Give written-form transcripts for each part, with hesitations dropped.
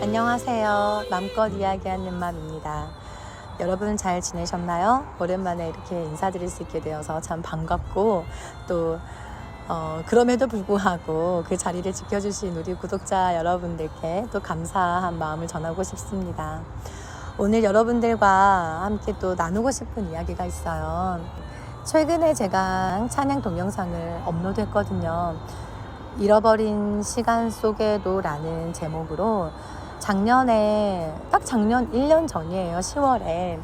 안녕하세요. 맘껏 이야기하는 맘입니다. 여러분 잘 지내셨나요? 오랜만에 이렇게 인사드릴 수 있게 되어서 참 반갑고 또 그럼에도 불구하고 그 자리를 지켜주신 우리 구독자 여러분들께 또 감사한 마음을 전하고 싶습니다. 오늘 여러분들과 함께 또 나누고 싶은 이야기가 있어요. 최근에 제가 찬양 동영상을 업로드했거든요. 잃어버린 시간 속에도 라는 제목으로 작년에 딱 작년 1년 전이에요. 10월에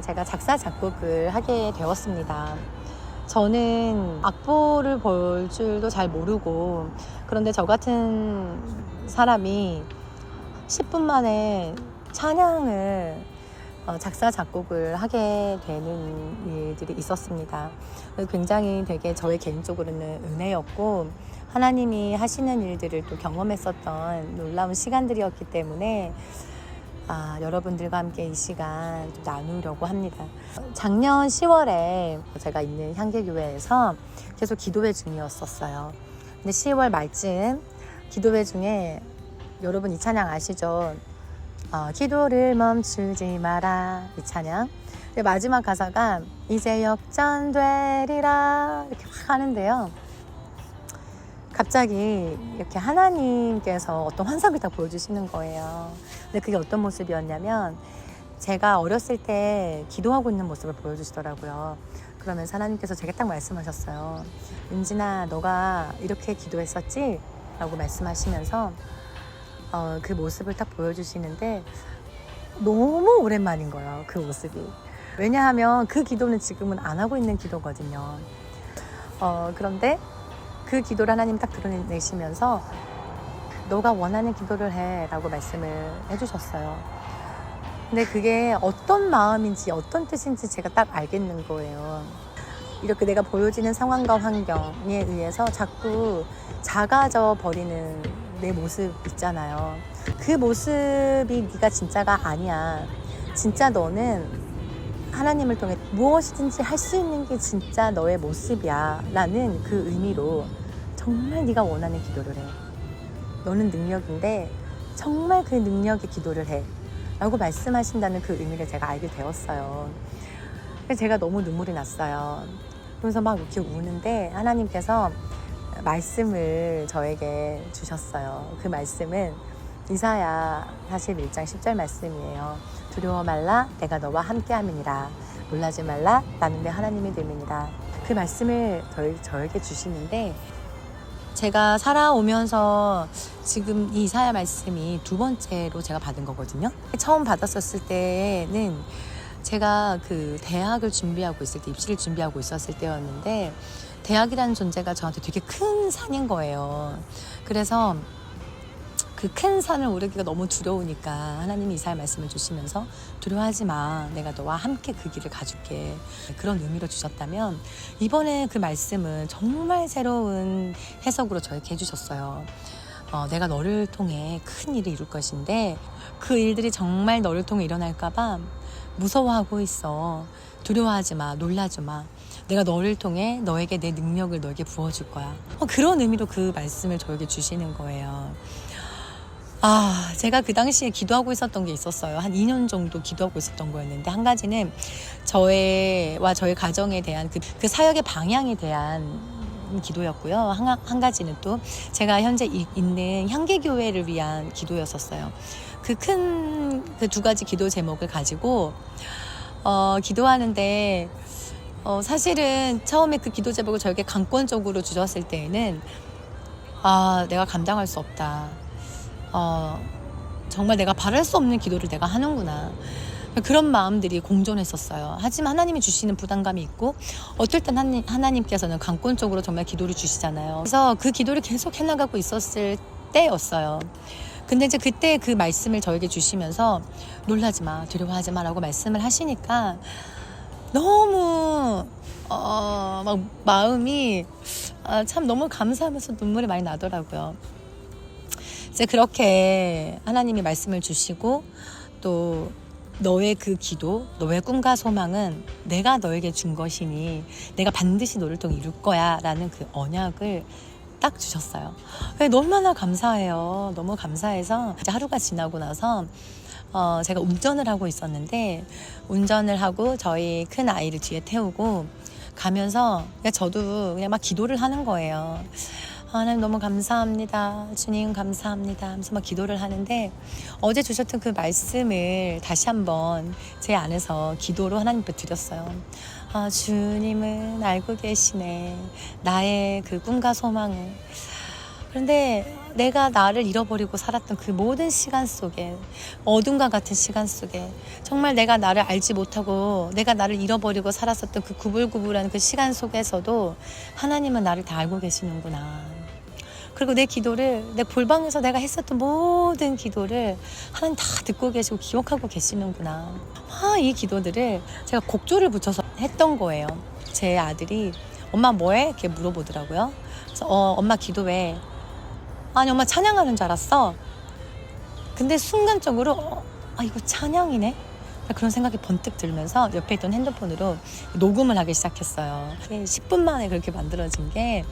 제가 작사 작곡을 하게 되었습니다. 저는 악보를 볼 줄도 잘 모르고, 그런데 저 같은 사람이 10분 만에 찬양을 작사 작곡을 하게 되는 일들이 있었습니다. 굉장히 되게 저의 개인적으로는 은혜였고, 하나님이 하시는 일들을 또 경험했었던 놀라운 시간들이었기 때문에 여러분들과 함께 이 시간 좀 나누려고 합니다. 작년 10월에 제가 있는 향기교회에서 계속 기도회 중이었었어요. 근데 10월 말쯤 기도회 중에, 여러분 이 찬양 아시죠? 기도를 멈추지 마라, 이 찬양. 마지막 가사가 이제 역전되리라 이렇게 막 하는데요. 갑자기 이렇게 하나님께서 어떤 환상을 딱 보여주시는 거예요. 근데 그게 어떤 모습이었냐면, 제가 어렸을 때 기도하고 있는 모습을 보여주시더라고요. 그러면서 하나님께서 제게 딱 말씀하셨어요. 은진아, 너가 이렇게 기도했었지? 라고 말씀하시면서 그 모습을 딱 보여주시는데 너무 오랜만인 거예요, 그 모습이. 왜냐하면 그 기도는 지금은 안 하고 있는 기도거든요. 그런데 그 기도를 하나님이 딱 드러내시면서 너가 원하는 기도를 해 라고 말씀을 해주셨어요. 근데 그게 어떤 마음인지 어떤 뜻인지 제가 딱 알겠는 거예요. 이렇게 내가 보여지는 상황과 환경에 의해서 자꾸 작아져 버리는 내 모습 있잖아요. 그 모습이 네가 진짜가 아니야. 진짜 너는 하나님을 통해 무엇이든지 할 수 있는 게 진짜 너의 모습이야 라는 그 의미로 정말 네가 원하는 기도를 해. 너는 능력인데 정말 그 능력의 기도를 해 라고 말씀하신다는 그 의미를 제가 알게 되었어요. 그래서 제가 너무 눈물이 났어요. 그러면서 막 이렇게 우는데 하나님께서 말씀을 저에게 주셨어요. 그 말씀은 이사야 41장 10절 말씀이에요. 두려워 말라, 내가 너와 함께함이니라. 놀라지 말라, 나는 내 하나님이 됨이니라. 그 말씀을 저에게 주시는데, 제가 살아오면서 지금 이 이사야 말씀이 두 번째로 제가 받은 거거든요. 처음 받았었을 때는 제가 그 대학을 준비하고 있을 때, 입시를 준비하고 있었을 때였는데, 대학이라는 존재가 저한테 되게 큰 산인 거예요. 그래서 그 큰 산을 오르기가 너무 두려우니까 하나님이 이사야 말씀을 주시면서 두려워하지 마, 내가 너와 함께 그 길을 가줄게, 그런 의미로 주셨다면, 이번에 그 말씀은 정말 새로운 해석으로 저에게 해주셨어요. 내가 너를 통해 큰 일을 이룰 것인데 그 일들이 정말 너를 통해 일어날까봐 무서워하고 있어. 두려워하지 마, 놀라지 마. 내가 너를 통해 너에게 내 능력을 너에게 부어줄 거야. 그런 의미로 그 말씀을 저에게 주시는 거예요. 제가 그 당시에 기도하고 있었던 게 있었어요. 한 2년 정도 기도하고 있었던 거였는데, 한 가지는 저와 저희 가정에 대한 그 사역의 방향에 대한 기도였고요. 한 가지는 또 제가 현재 있는 향기교회를 위한 기도였었어요. 그 두 가지 기도 제목을 가지고 기도하는데, 사실은 처음에 그 기도 제목을 저에게 강권적으로 주셨을 때에는 내가 감당할 수 없다. 정말 내가 바랄 수 없는 기도를 내가 하는구나. 그런 마음들이 공존했었어요. 하지만 하나님이 주시는 부담감이 있고, 어떨 땐 하나님께서는 강권적으로 정말 기도를 주시잖아요. 그래서 그 기도를 계속 해나가고 있었을 때였어요. 근데 이제 그때 그 말씀을 저에게 주시면서 놀라지 마, 두려워하지 마라고 말씀을 하시니까 너무 막 마음이 참 너무 감사하면서 눈물이 많이 나더라고요. 이제 그렇게 하나님이 말씀을 주시고, 또 너의 그 기도, 너의 꿈과 소망은 내가 너에게 준 것이니 내가 반드시 너를 통해 이룰 거야 라는 그 언약을 딱 주셨어요. 얼마나 감사해요. 너무 감사해서 이제 하루가 지나고 나서 제가 운전을 하고 있었는데 운전을 하고 저희 큰 아이를 뒤에 태우고 가면서 그냥 저도 그냥 막 기도를 하는 거예요. 하나님 너무 감사합니다. 주님 감사합니다. 하면서 막 기도를 하는데 어제 주셨던 그 말씀을 다시 한번 제 안에서 기도로 하나님께 드렸어요. 주님은 알고 계시네. 나의 그 꿈과 소망을. 그런데 내가 나를 잃어버리고 살았던 그 모든 시간 속에, 어둠과 같은 시간 속에, 정말 내가 나를 알지 못하고 내가 나를 잃어버리고 살았었던 그 구불구불한 그 시간 속에서도 하나님은 나를 다 알고 계시는구나. 그리고 내 기도를, 내 골방에서 내가 했었던 모든 기도를 하나님 다 듣고 계시고 기억하고 계시는구나. 이 기도들을 제가 곡조를 붙여서 했던 거예요. 제 아들이 엄마 뭐해? 이렇게 물어보더라고요. 그래서 엄마 기도해. 아니 엄마 찬양하는 줄 알았어. 근데 순간적으로 이거 찬양이네? 그런 생각이 번뜩 들면서 옆에 있던 핸드폰으로 녹음을 하기 시작했어요. 10분 만에 그렇게 만들어진 게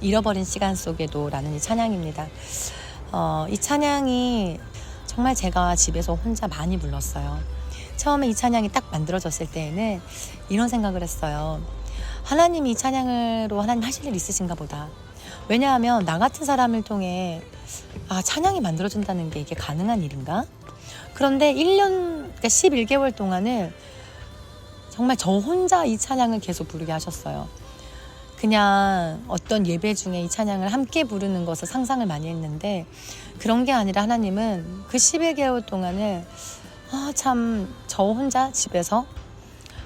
잃어버린 시간 속에도 라는 이 찬양입니다. 이 찬양이 정말 제가 집에서 혼자 많이 불렀어요. 처음에 이 찬양이 딱 만들어졌을 때에는 이런 생각을 했어요. 하나님이 이 찬양으로 하나님 하실 일 있으신가 보다. 왜냐하면 나 같은 사람을 통해 찬양이 만들어진다는 게 이게 가능한 일인가? 그런데 1년, 그러니까 11개월 동안은 정말 저 혼자 이 찬양을 계속 부르게 하셨어요. 그냥 어떤 예배 중에 이 찬양을 함께 부르는 것을 상상을 많이 했는데 그런 게 아니라 하나님은 그 11개월 동안은 참 저 혼자 집에서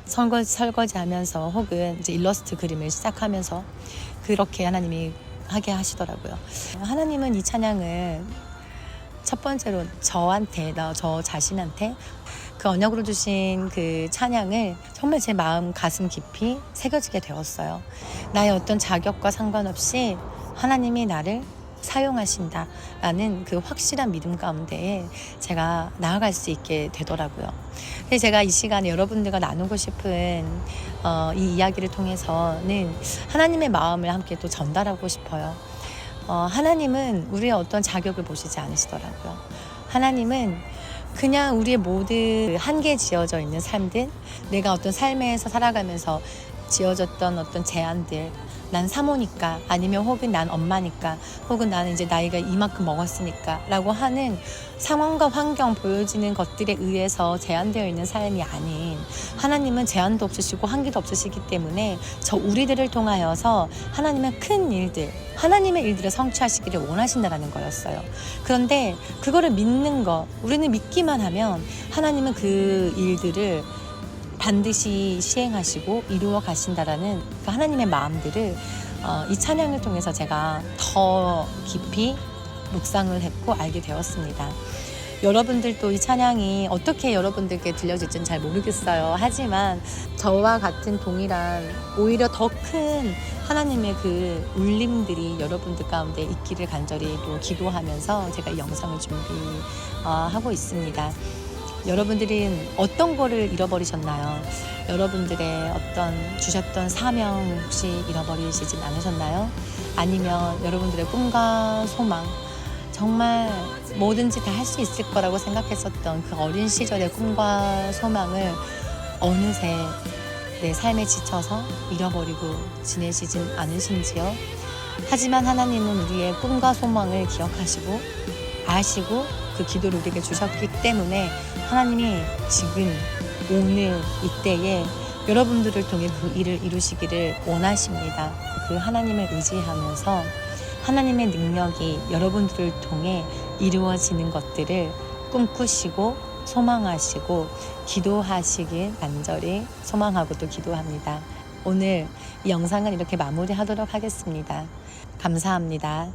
설거지 하면서 혹은 이제 일러스트 그림을 시작하면서 그렇게 하나님이 하게 하시더라고요. 하나님은 이 찬양을 첫 번째로 저 자신한테 그 언약으로 주신 그 찬양을 정말 제 마음 가슴 깊이 새겨지게 되었어요. 나의 어떤 자격과 상관없이 하나님이 나를 사용하신다라는 그 확실한 믿음 가운데 제가 나아갈 수 있게 되더라고요. 그래서 제가 이 시간에 여러분들과 나누고 싶은 이 이야기를 통해서는 하나님의 마음을 함께 또 전달하고 싶어요. 하나님은 우리의 어떤 자격을 보시지 않으시더라고요. 하나님은 그냥 우리의 모든 한계 지어져 있는 삶들, 내가 어떤 삶에서 살아가면서 지어졌던 어떤 제한들, 난 사모니까, 아니면 혹은 난 엄마니까, 혹은 나는 이제 나이가 이만큼 먹었으니까 라고 하는 상황과 환경 보여지는 것들에 의해서 제한되어 있는 삶이 아닌, 하나님은 제한도 없으시고 한계도 없으시기 때문에 저 우리들을 통하여서 하나님의 큰 일들, 하나님의 일들을 성취하시기를 원하신다는 거였어요. 그런데 그거를 믿는 거, 우리는 믿기만 하면 하나님은 그 일들을 반드시 시행하시고 이루어 가신다라는 그 하나님의 마음들을 이 찬양을 통해서 제가 더 깊이 묵상을 했고 알게 되었습니다. 여러분들도 이 찬양이 어떻게 여러분들께 들려질지는 잘 모르겠어요. 하지만 저와 같은 동일한 오히려 더 큰 하나님의 그 울림들이 여러분들 가운데 있기를 간절히 또 기도하면서 제가 이 영상을 준비하고 있습니다. 여러분들은 어떤 거를 잃어버리셨나요? 여러분들의 어떤 주셨던 사명 혹시 잃어버리시진 않으셨나요? 아니면 여러분들의 꿈과 소망, 정말 뭐든지 다 할 수 있을 거라고 생각했었던 그 어린 시절의 꿈과 소망을 어느새 내 삶에 지쳐서 잃어버리고 지내시진 않으신지요? 하지만 하나님은 우리의 꿈과 소망을 기억하시고 아시고 그 기도를 우리에게 주셨기 때문에 하나님이 지금 오늘 이때에 여러분들을 통해 그 일을 이루시기를 원하십니다. 그 하나님을 의지하면서 하나님의 능력이 여러분들을 통해 이루어지는 것들을 꿈꾸시고 소망하시고 기도하시길 간절히 소망하고 또 기도합니다. 오늘 이 영상은 이렇게 마무리하도록 하겠습니다. 감사합니다.